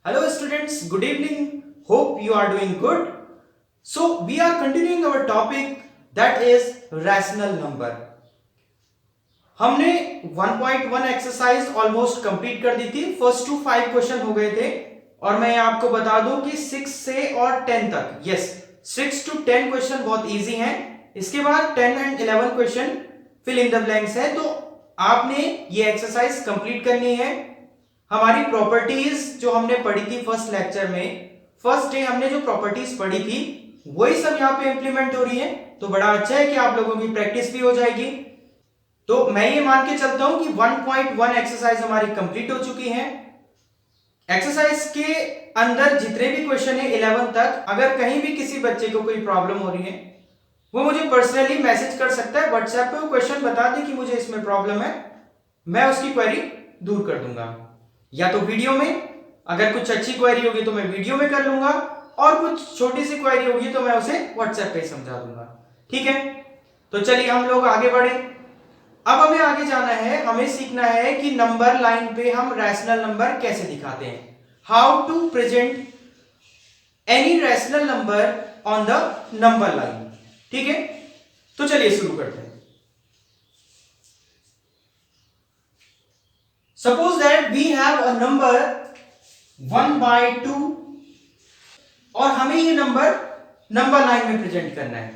Hello students, good evening. Hope you are doing good. So we are continuing our topic that is rational number. हमने 1.1 exercise almost complete कर दी थी। First to 5 question हो गए थे और मैं आपको बता दूं कि 6 से और 10 तक, यस 6 to 10 क्वेश्चन बहुत इजी हैं। इसके बाद 10 and 11 question fill in the blanks है। तो आपने ये एक्सरसाइज कंप्लीट करनी है। हमारी प्रॉपर्टीज जो हमने पढ़ी थी फर्स्ट लेक्चर में, फर्स्ट डे हमने जो प्रॉपर्टीज पढ़ी थी वही सब यहाँ पे इंप्लीमेंट हो रही है। तो बड़ा अच्छा है कि आप लोगों की प्रैक्टिस भी हो जाएगी। तो मैं ये मान के चलता हूं कि 1.1 एक्सरसाइज हमारी कंप्लीट हो चुकी है। एक्सरसाइज के अंदर जितने भी क्वेश्चन है 11 तक, अगर कहीं भी किसी बच्चे को कोई प्रॉब्लम हो रही है वो मुझे पर्सनली मैसेज कर सकता है व्हाट्सएप पे। वो क्वेश्चन बता दे कि मुझे इसमें प्रॉब्लम है, मैं उसकी क्वेरी दूर कर दूंगा। या तो वीडियो में, अगर कुछ अच्छी क्वेरी होगी तो मैं वीडियो में कर लूंगा, और कुछ छोटी सी क्वेरी होगी तो मैं उसे व्हाट्सएप पे समझा दूंगा। ठीक है, तो चलिए हम लोग आगे बढ़े। अब हमें आगे जाना है, हमें सीखना है कि नंबर लाइन पे हम रैशनल नंबर कैसे दिखाते हैं। How to present any rational number on the number line. ठीक है, तो चलिए शुरू करते हैं। Suppose that we have a number 1/2 और हमें ये नंबर लाइन में प्रेजेंट करना है।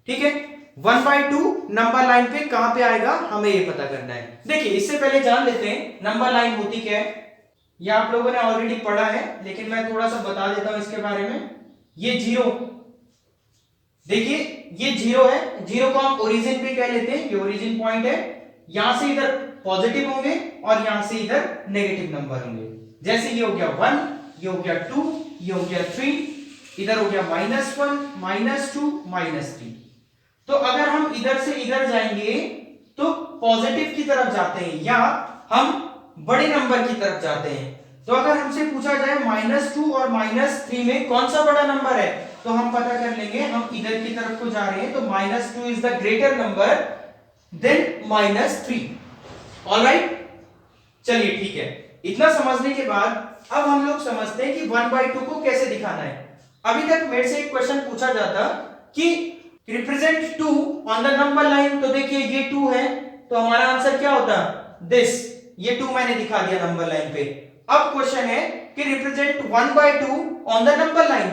ठीक है, 1/2 नंबर लाइन पे कहां पे आएगा हमें ये पता करना है। देखिए इससे पहले जान लेते हैं नंबर लाइन होती क्या है। ये आप लोगों ने ऑलरेडी पढ़ा है लेकिन मैं थोड़ा सा बता देता हूं इसके बारे में। ये जीरो, देखिए ये जीरो है, जीरो को हम ओरिजिन पे कह लेते हैं, ये ओरिजिन पॉइंट है। यहां से इधर पॉजिटिव होंगे और यहां से इधर नेगेटिव नंबर होंगे। जैसे ये हो गया 1, ये हो गया 2, ये हो गया 3, इधर हो गया -1, -2, -3। तो अगर हम इधर से इधर जाएंगे तो पॉजिटिव की तरफ जाते हैं या हम बड़े नंबर की तरफ जाते हैं। तो अगर हमसे पूछा जाए -2 और -3 में कौन सा बड़ा नंबर है तो हम पता कर लेंगे, हम इधर की तरफ को जा रहे हैं तो -2 is the greater number than -3। Alright, चलिए ठीक है। इतना समझने के बाद अब हम लोग समझते हैं कि 1/2 को कैसे दिखाना है। अभी तक मेरे से एक क्वेश्चन पूछा जाता कि represent 2 on the number line, तो देखिए ये 2 है तो हमारा आंसर क्या होता, दिस। ये 2 मैंने दिखा दिया नंबर लाइन पे। अब क्वेश्चन है कि represent 1/2 on the number line,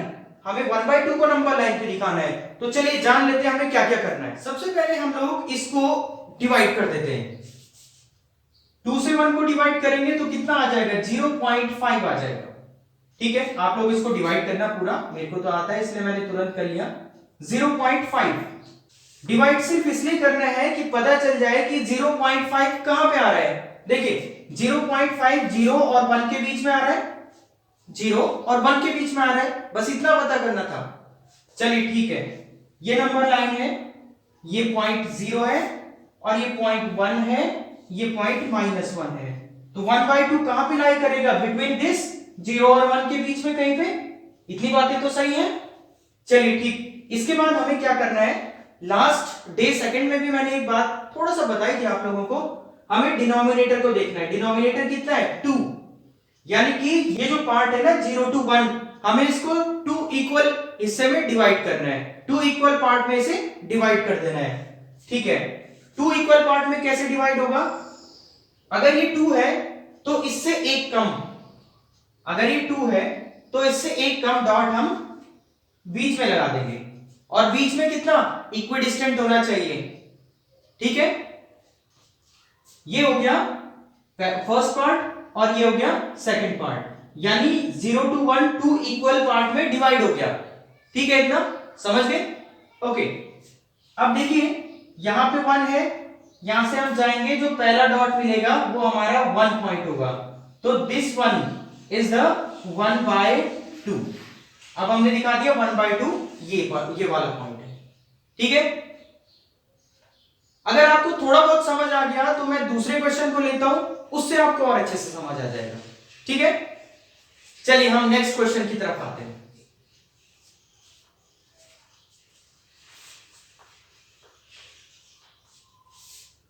हमें 1/2 को नंबर लाइन पे दिखाना है। तो चलिए जान लेते हैं हमें क्या क्या करना है। सबसे पहले हम लोग इसको डिवाइड कर देते हैं। 2 से 1 को डिवाइड करेंगे तो कितना आ जाएगा, 0.5 आ जाएगा। ठीक है, आप लोग इसको डिवाइड करना पूरा, मेरे को तो आता है इसलिए मैंने तुरंत कर लिया। 0.5 डिवाइड सिर्फ इसलिए करना है कि पता चल जाए कि 0.5 कहां पे आ रहा है। देखिए 0.5 0 और 1 के बीच में आ रहा है, 0 और 1 के बीच में आ रहा है, बस इतना पता करना था। चलिए ठीक है, ये नंबर लाइन है, ये पॉइंट 0 है और ये पॉइंट 1 है, ये पॉइंट -1 है। तो 1/2 कहां पे लाई करेगा, बिटवीन दिस 0 और 1 के बीच में कहीं पे। इतनी बातें तो सही है। चलिए ठीक, इसके बाद हमें क्या करना है, लास्ट डे सेकंड में भी मैंने एक बात थोड़ा सा बताई थी आप लोगों को, हमें डिनोमिनेटर को देखना है। डिनोमिनेटर कितना है, 2, यानी कि ये जो पार्ट है ना 0 to 1, हमें इसको 2 इक्वल हिस्से में डिवाइड करना है। 2 इक्वल पार्ट में इसे डिवाइड कर देना है। ठीक है, 2 इक्वल पार्ट में कैसे डिवाइड होगा, अगर ये 2 है तो इससे एक कम, अगर ये 2 है तो इससे एक कम डॉट हम बीच में लगा देंगे, और बीच में कितना इक्विडिस्टेंट होना चाहिए। ठीक है, ये हो गया फर्स्ट पार्ट और ये हो गया सेकंड पार्ट, यानी 0 to 1 2 इक्वल पार्ट में डिवाइड हो गया। ठीक है, इतना समझ गए। ओके, अब देखिए यहां पे 1 है, यहां से हम जाएंगे, जो पहला डॉट मिलेगा वो हमारा 1 पॉइंट होगा, तो दिस 1 इज द 1/2। अब हमने दिखा दिया 1/2 ये वाला पॉइंट है। ठीक है, अगर आपको थोड़ा बहुत समझ आ गया तो मैं दूसरे क्वेश्चन को लेता हूं, उससे आपको और अच्छे से समझ आ जाएगा। ठीक है, चलिए हम नेक्स्ट क्वेश्चन की तरफ आते हैं।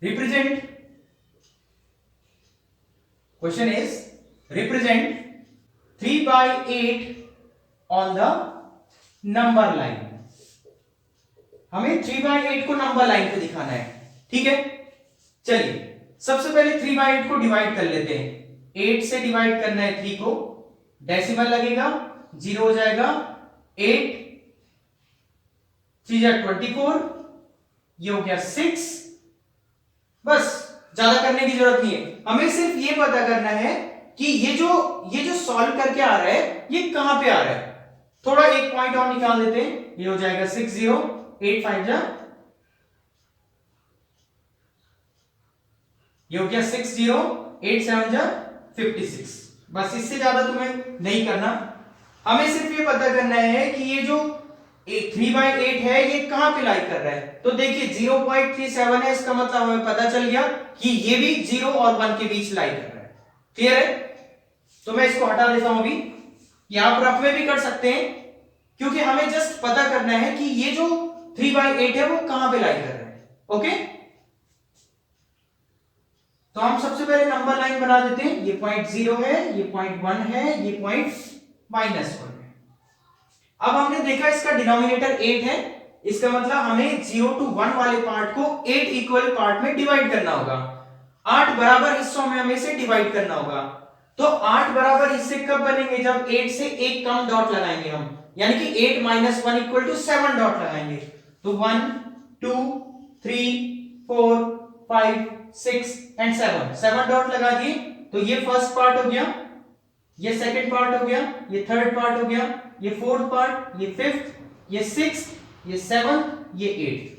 Represent, question is represent 3/8 on the number line. हमें 3/8 को नंबर लाइन पे दिखाना है, ठीक है। चलिए सबसे पहले 3/8 को डिवाइड कर लेते हैं। 8 से डिवाइड करना है 3 को, डेसिमल लगेगा, 0 हो जाएगा। 8 3 24, ये हो गया 6। बस ज्यादा करने की जरूरत नहीं है, हमें सिर्फ ये पता करना है कि ये जो सॉल्व करके आ रहा है ये कहां पे आ रहा है। थोड़ा एक पॉइंट और निकाल देते हैं, ये हो जाएगा 60, 8 5 जा, ये हो गया 60, 8 7 जा 56। बस इससे ज्यादा तुम्हें नहीं करना, हमें सिर्फ ये पता करना है कि ये जो 3/8 है ये कहां पे लाई कर रहा है। तो देखिए 0.37 है, इसका मतलब हमें पता चल गया कि ये भी 0 और 1 के बीच लाई कर रहा है। क्लियर है? तो मैं इसको हटा देता हूं अभी, या आप रफ में भी कर सकते हैं, क्योंकि हमें जस्ट पता करना है कि ये जो 3/8 है वो कहां पे लाई कर रहा है। ओके, तो हम सबसे पहले नंबर लाइन बना देते हैं। ये पॉइंट 0 है, ये पॉइंट 1 है, ये पॉइंट -1 है। अब हमने देखा इसका डिनोमिनेटर 8 है, इसका मतलब हमें 0 to 1 वाले पार्ट को 8 इक्वल पार्ट में डिवाइड करना होगा। 8 बराबर हिस्सों में हमें इसे डिवाइड करना होगा। तो 8 बराबर हिस्से कब बनेंगे? जब 8 से एक कम डॉट लगाएंगे हम, यानी कि 8 - 1 इक्वल टू 7 डॉट लगाएंगे। तो 1 2 3 4 5 6 एंड 7 डॉट लगा दिए। तो ये फर्स्ट पार्ट हो गया, ये सेकंड पार्ट हो गया, ये थर्ड पार्ट हो गया, ये फोर्थ पार्ट, ये फिफ्थ, ये सिक्स्थ, ये सेवंथ, ये एट्थ।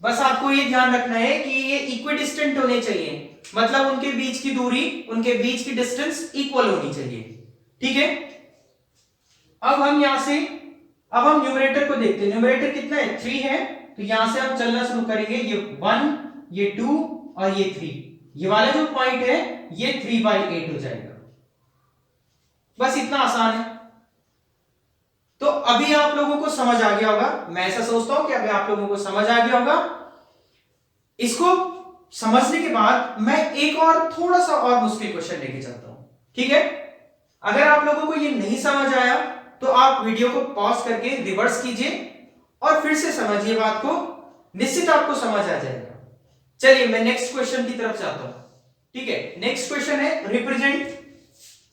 बस आपको ये ध्यान रखना है कि ये इक्विडिस्टेंट होने चाहिए, मतलब उनके बीच की दूरी, उनके बीच की डिस्टेंस इक्वल होनी चाहिए। ठीक है, अब हम यहां से अब हम न्यूमरेटर को देखते हैं। न्यूमरेटर कितना है? 3 है। तो यहां से हम चलना शुरू करेंगे। ये 1, ये 2 और ये 3, ये वाला जो पॉइंट है ये 3/8 हो जाएगा। बस इतना आसान है। तो अभी आप लोगों को समझ आ गया होगा, मैं ऐसा सोचता हूं कि अभी आप लोगों को समझ आ गया होगा। इसको समझने के बाद मैं एक और थोड़ा सा और मुश्किल क्वेश्चन लेके चलता हूं, ठीक है। अगर आप लोगों को ये नहीं समझ आया तो आप वीडियो को पॉज करके रिवर्स कीजिए और फिर से समझिए बात को, निश्चित आपको समझ आ जाएगा। चलिए मैं नेक्स्ट क्वेश्चन की तरफ जाता हूं, ठीक है। नेक्स्ट क्वेश्चन है represent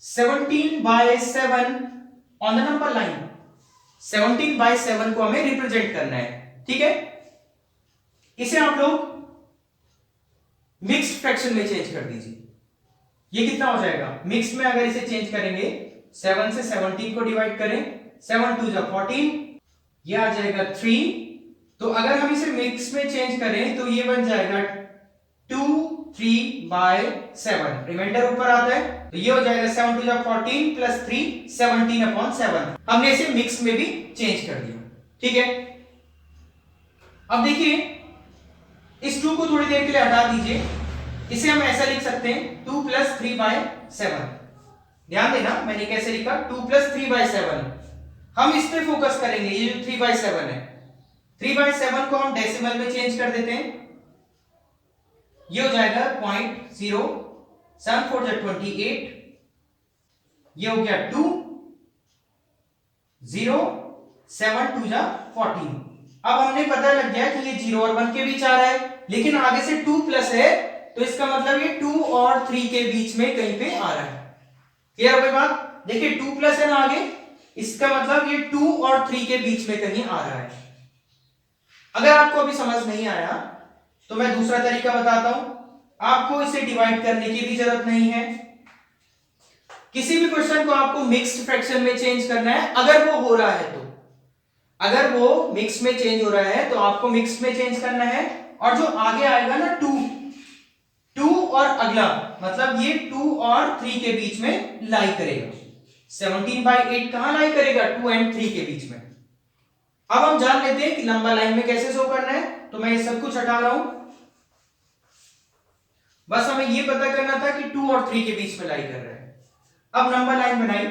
17/7 on the number line. 17/7 को हमें रिप्रेजेंट करना है, ठीक है। इसे आप लोग मिक्स्ड फ्रैक्शन में चेंज कर दीजिए। ये कितना हो जाएगा? मिक्स्ड में अगर इसे चेंज करेंगे, 7 से 17 को डिवाइड करें, 7 2 14, ये आ जाएगा 3। तो अगर हम इसे मिक्स में चेंज करें तो ये बन जाएगा 2 3/7। रिमाइंडर ऊपर आता है तो ये हो जाएगा 7 2 14 प्लस 3 17/7। हमने इसे मिक्स में भी चेंज कर दिया, ठीक है। अब देखिए इस 2 को थोड़ी देर के लिए हटा दीजिए। इसे हम ऐसा लिख सकते हैं 2 + 3/7। ध्यान देना मैंने कैसे लिखा, 2 + 3/7। हम इस पे फोकस करेंगे, ये जो 3/7 है। 3/7 को हम डेसिमल में चेंज कर देते हैं। ये हो जाएगा 0.0, 7 4 28, ये हो गया 2 0 7 2 14। अब हमने पता लग गया कि ये 0 और 1 के बीच आ रहा है, लेकिन आगे से 2 प्लस है तो इसका मतलब ये 2 और 3 के बीच में कहीं पे आ रहा है। क्लियर हो गई बात? देखिए 2 प्लस है ना आगे, इसका मतलब ये 2 और 3 के बीच में कहीं आ रहा है। अगर आपको अभी समझ नहीं आया तो मैं दूसरा तरीका बताता हूं। आपको इसे डिवाइड करने की भी जरूरत नहीं है। किसी भी क्वेश्चन को आपको मिक्स्ड फ्रैक्शन में चेंज करना है, अगर वो हो रहा है तो। अगर वो मिक्स में चेंज हो रहा है तो आपको मिक्स में चेंज करना है, और जो आगे आएगा ना 2 और अगला, मतलब ये 2 और 3 के बीच में लाई करेगा। 17/8 कहां लाई करेगा? 2 और 3 के बीच में। अब हम जान लेते हैं कि लंबा लाइन में कैसे शो करना है, तो मैं ये सब कुछ हटा रहा हूं। बस हमें ये पता करना था कि 2 और 3 के बीच में लाई कर रहा है। अब नंबर लाइन बनाई,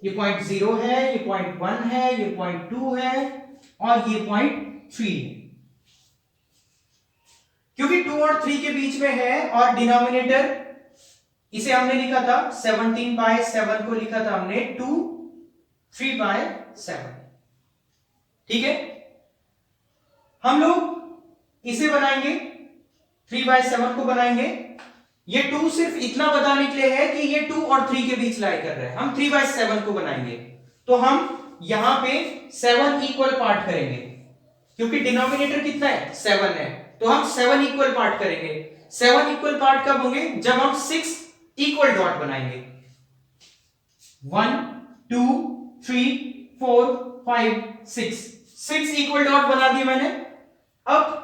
ये पॉइंट 0 है, ये पॉइंट 1 है, ये पॉइंट 2 है और ये पॉइंट 3 है। क्योंकि 2 और 3 के बीच में है और डिनोमिनेटर इसे हमने लिखा था 17/7 को लिखा था हमने 3/7। ठीक है, हम लोग इसे बनाएंगे 3/7 को बनाएंगे। ये 2 सिर्फ इतना बताने के लिए है कि ये 2 और 3 के बीच लाई कर रहा है। हम 3/7 को बनाएंगे तो हम यहां पे 7 इक्वल पार्ट करेंगे, क्योंकि डिनोमिनेटर कितना है 7 है, तो हम 7 इक्वल पार्ट करेंगे। 7 इक्वल पार्ट कब होंगे, जब हम 6 इक्वल डॉट बनाएंगे। 1 2 3 4 5 6 इक्वल डॉट बना दिए मैंने। अब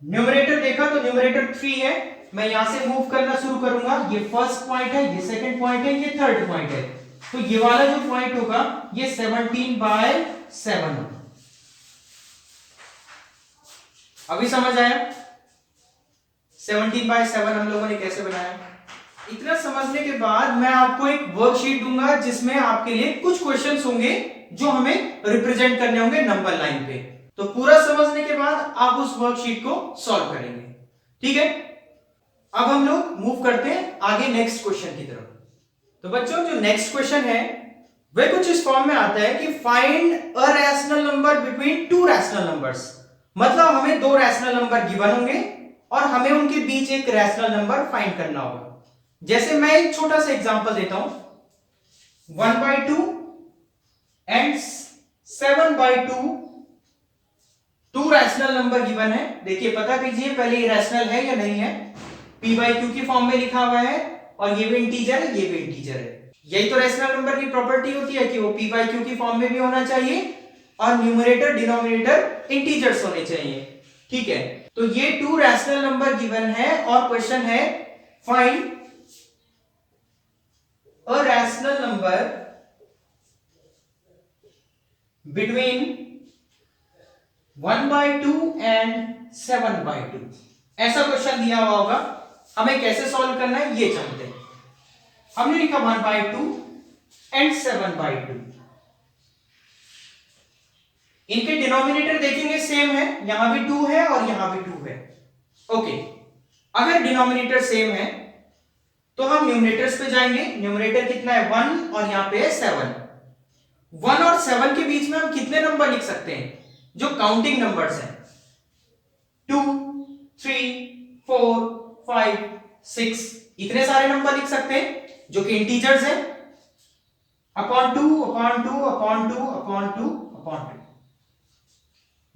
न्यूमरेटर देखा तो न्यूमरेटर 3 है, मैं यहां से मूव करना शुरू करूंगा। ये फर्स्ट पॉइंट है, ये सेकंड पॉइंट है, ये थर्ड पॉइंट है, तो ये वाला जो पॉइंट होगा ये 17/7 होगा। अभी समझ आया 17/7 हम लोगों ने कैसे बनाया? इतना समझने के बाद मैं आपको एक वर्कशीट दूंगा जिसमें आपके लिए कुछ क्वेश्चंस होंगे जो हमें रिप्रेजेंट करने होंगे नंबर लाइन पे। तो पूरा समझने के बाद आप उस वर्कशीट को सॉल्व करेंगे। ठीक है, अब हम लोग मूव करते हैं आगे नेक्स्ट क्वेश्चन की तरफ। तो बच्चों जो नेक्स्ट क्वेश्चन है वह कुछ इस फॉर्म में आता है कि find a rational number between two rational numbers. मतलब हमें दो रैशनल नंबर गिवन होंगे और हमें उनके बीच एक रैशनल नंबर फाइंड करना होगा। जैसे मैं एक छोटा सा एग्जांपल देता हूं, 1/2 and 7/2 to rational number given है। देखिए पता कीजिए पहले ये रैशनल है या नहीं है। p/q की फॉर्म में लिखा हुआ है और ये भी इंटीजर है, ये भी इंटीजर है। यही तो रैशनल नंबर की प्रॉपर्टी होती है कि वो p/q की फॉर्म में भी होना चाहिए और न्यूमरेटर डिनोमिनेटर इंटीजर्स होने चाहिए। ठीक है, तो ये टू रैशनल नंबर गिवन है और क्वेश्चन है find a rational number between 1/2 and 7/2। ऐसा क्वेश्चन दिया हुआ होगा, हमें कैसे सॉल्व करना है ये जानते हैं। हमने लिखा 1/2 एंड 7/2। इनके डिनोमिनेटर देखेंगे सेम है, यहां भी 2 है और यहां भी 2 है। ओके, अगर डिनोमिनेटर सेम है तो हम न्यूमरेटर्स पे जाएंगे। न्यूमरेटर कितना है 1 और यहां पे है 7। 1 और 7 के बीच में हम कितने नंबर लिख सकते हैं जो काउंटिंग नंबर्स हैं? 2 3 4 5 6 इतने सारे नंबर लिख सकते हैं जो कि इंटीजर्स हैं। Upon 2 upon 2 upon 2 upon 2 upon 2।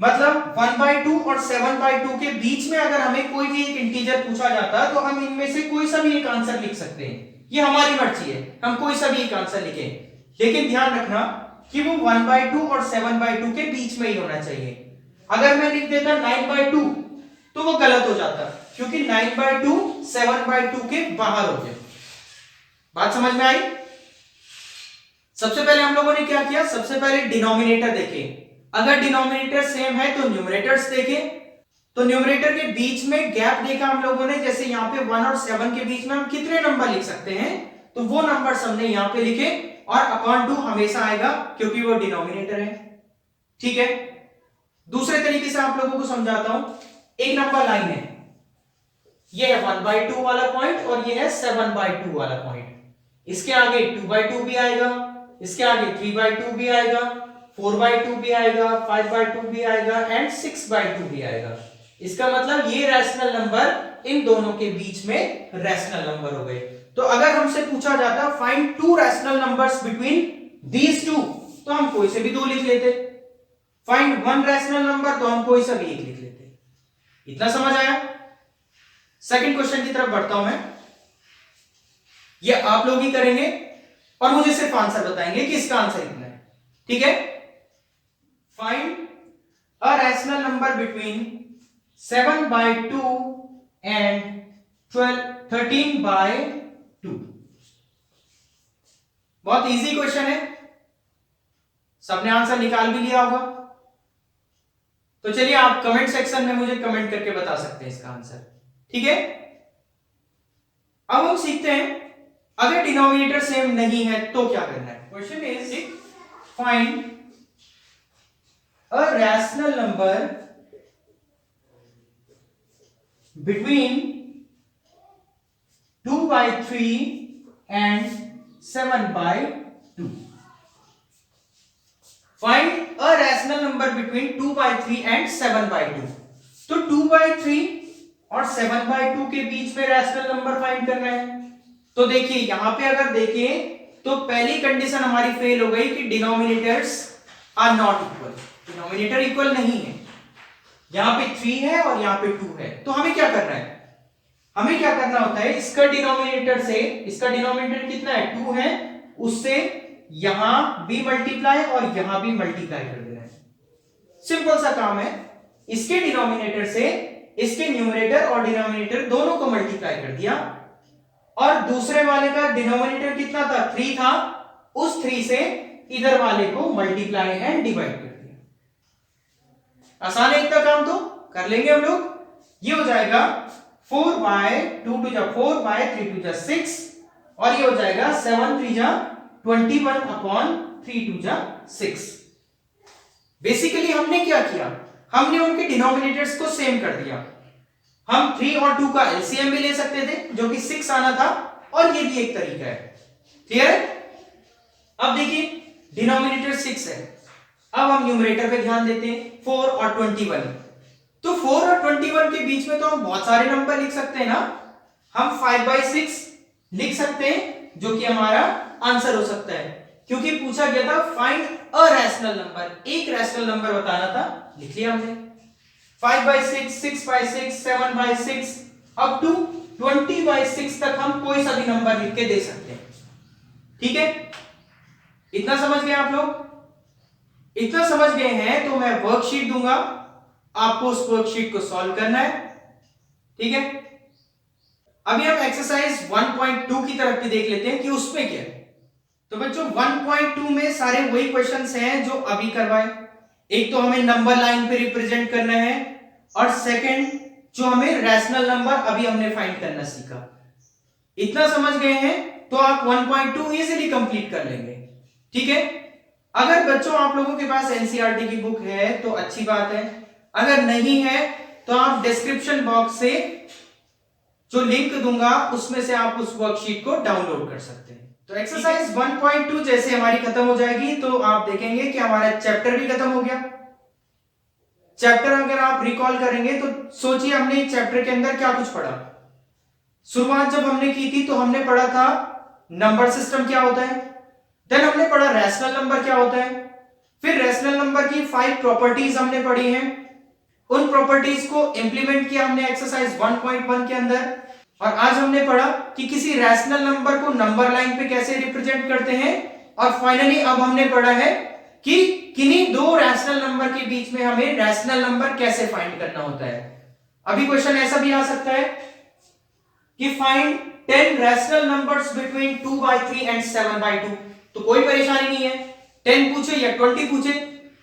मतलब 1/2 और 7/2 के बीच में अगर हमें कोई भी एक इंटीजर पूछा जाता तो हम इनमें से कोई सा भी एक आंसर लिख सकते हैं। ये हमारी मर्जी है, हम कोई सा भी एक आंसर लिखें, लेकिन ध्यान रखना कि वो 1/2 और 7/2 के बीच में ही होना चाहिए। अगर मैं लिख देता 9/2 तो वो गलत हो जाता, क्योंकि 9/2 7/2 के बाहर हो गया। बात समझ में आई? सबसे पहले हम लोगों ने क्या किया, सबसे पहले डिनोमिनेटर देखे। अगर डिनोमिनेटर सेम है तो न्यूमरेटर्स देखे। तो न्यूमरेटर के बीच में गैप देखा हम लोगों ने, जैसे यहां पे 1 और 7 के बीच में हम कितने नंबर लिख सकते हैं, तो वो नंबर्स हमने यहां पे लिखे और अपॉन 2 हमेशा आएगा क्योंकि वो डिनोमिनेटर है। ठीक है, दूसरे तरीके से आप लोगों को समझाता हूं। एक नंबर लाइन है, ये है 1/2 वाला पॉइंट और ये है 7/2 वाला पॉइंट। इसके आगे 2/2 भी आएगा, इसके आगे 3/2 भी आएगा, 4/2 भी आएगा, 5/2 भी आएगा एंड 6/2 भी आएगा। इसका मतलब ये रैशनल नंबर इन दोनों के बीच में रैशनल नंबर हो गए। तो अगर हमसे पूछा जाता find to rational numbers between these two, तो हम कोई से भी दो लिख लेते। फाइंड वन रैशनल नंबर, तो हम कोई सा भी एक लिख लेते। इतना समझ आया? सेकंड क्वेश्चन की तरफ बढ़ता हूं मैं। ये आप लोग ही करेंगे और मुझे सिर्फ आंसर बताएंगे कि इसका आंसर कितना है। ठीक है, find a rational number between 7/2 and 13/2। बहुत इजी क्वेश्चन है, सबने आंसर निकाल भी लिया होगा। तो चलिए आप कमेंट सेक्शन में मुझे कमेंट करके बता सकते हैं इसका आंसर। ठीक है, अब हम सीखते हैं अगर डिनोमिनेटर सेम नहीं है तो क्या करना है। Question is find a rational number between 2/3 and 7/2. Find a rational number between 2/3 and 7/2. तो 2/3 और 7/2 के बीच में रैशनल नंबर फाइंड करना है। तो देखिए यहां पे अगर देखें तो पहली कंडीशन हमारी फेल हो गई कि denominators are not equal, denominator equal नहीं है। यहां पे 3 है और यहां पे 2 है, तो हमें क्या करना है, हमें क्या करना होता है, इसका डिनोमिनेटर से, इसका डिनोमिनेटर कितना है 2 है, उससे यहां भी मल्टीप्लाई और यहां भी मल्टीप्लाई कर देना है। सिंपल सा काम है, इसके डिनोमिनेटर से इसके न्यूमरेटर और डिनोमिनेटर दोनों को मल्टीप्लाई कर दिया और दूसरे वाले का डिनोमिनेटर कितना था 3 था, उस 3 से इधर वाले को मल्टीप्लाई एंड डिवाइड कर दिया। आसान है इतना काम, तो कर लेंगे हम लोग। ये हो जाएगा 4/2 to 4 by 3 to 6 और ये हो जाएगा 7 3 21/3 to 6। बेसिकली हमने क्या किया, हमने उनके डिनोमिनेटर्स को सेम कर दिया। हम 3 और 2 का एलसीएम भी ले सकते थे जो कि 6 आना था, और ये भी एक तरीका है। क्लियर है? अब देखिए डिनोमिनेटर 6 है, अब हम न्यूमरेटर पे ध्यान देते हैं 4 और 21। तो 4 और 21 के बीच में तो हम बहुत सारे नंबर लिख सकते हैं ना, हम 5/6 लिख सकते हैं जो कि हमारा आंसर हो सकता है, क्योंकि पूछा गया था फाइंड अ रैशनल नंबर, एक रैशनल नंबर बताना था, लिख लिया हमने। 5/6, 6/6, 7/6 अप टू 20/6 तक हम कोई सा भी नंबर लिख के दे सकते हैं। ठीक है, इतना समझ गए आप लोग? इतना समझ गए हैं तो मैं वर्कशीट दूंगा, आपको उस वर्कशीट को सॉल्व करना है। ठीक है, अभी हम एक्सरसाइज 1.2 की तरफ भी देख लेते हैं कि उसमें क्या है। तो बच्चों 1.2 में सारे वही क्वेश्चंस हैं जो अभी करवाए। एक तो हमें नंबर लाइन पे रिप्रेजेंट करना है, और सेकंड जो हमें रैशनल नंबर अभी हमने फाइंड करना सीखा। इतना समझ गए हैं तो आप 1.2 इजीली कंप्लीट कर लेंगे। ठीक है, अगर बच्चों आप लोगों के पास एनसीईआरटी की बुक है तो अच्छी बात है, अगर नहीं है तो आप डिस्क्रिप्शन बॉक्स से जो लिंक दूंगा उसमें से आप उस वर्कशीट को डाउनलोड कर सकते हैं। तो एक्सरसाइज 1.2 जैसे हमारी खत्म हो जाएगी तो आप देखेंगे कि हमारा चैप्टर भी खत्म हो गया। चैप्टर अगर आप रिकॉल करेंगे तो सोचिए हमने चैप्टर के अंदर क्या कुछ पढ़ा। शुरुआत जब हमने की थी तो हमने पढ़ा था नंबर सिस्टम क्या होता है, देन हमने पढ़ा रैशनल नंबर क्या होता है, फिर रैशनल नंबर की 5 प्रॉपर्टीज हमने पढ़ी हैं, उन प्रॉपर्टीज को इंप्लीमेंट किया हमने एक्सरसाइज 1.1 के अंदर, और आज हमने पढ़ा कि किसी रैशनल नंबर को नंबर लाइन पे कैसे रिप्रेजेंट करते हैं, और फाइनली अब हमने पढ़ा है कि किन्हीं दो रैशनल नंबर के बीच में हमें रैशनल नंबर कैसे फाइंड करना होता है। अभी क्वेश्चन ऐसा भी आ सकता है कि find 10 rational numbers between 2/3 and 7/2, तो कोई परेशानी नहीं है, 10 पूछे या 20 पूछे,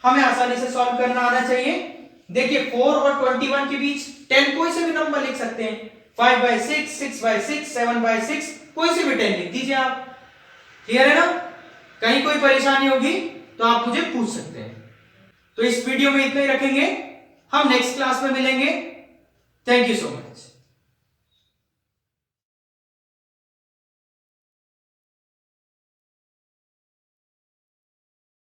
हमें आसानी से सॉल्व करना आना चाहिए। देखिए 4 और 21 के बीच 10 कोई से भी नंबर लिख सकते हैं, 5/6, 6/6, 7/6, कोई से भी 10 लिख दीजिए आप। क्लियर है ना? कहीं कोई परेशानी होगी तो आप मुझे पूछ सकते हैं। तो इस वीडियो में इतना ही रखेंगे, हम नेक्स्ट क्लास में मिलेंगे। Thank you so much.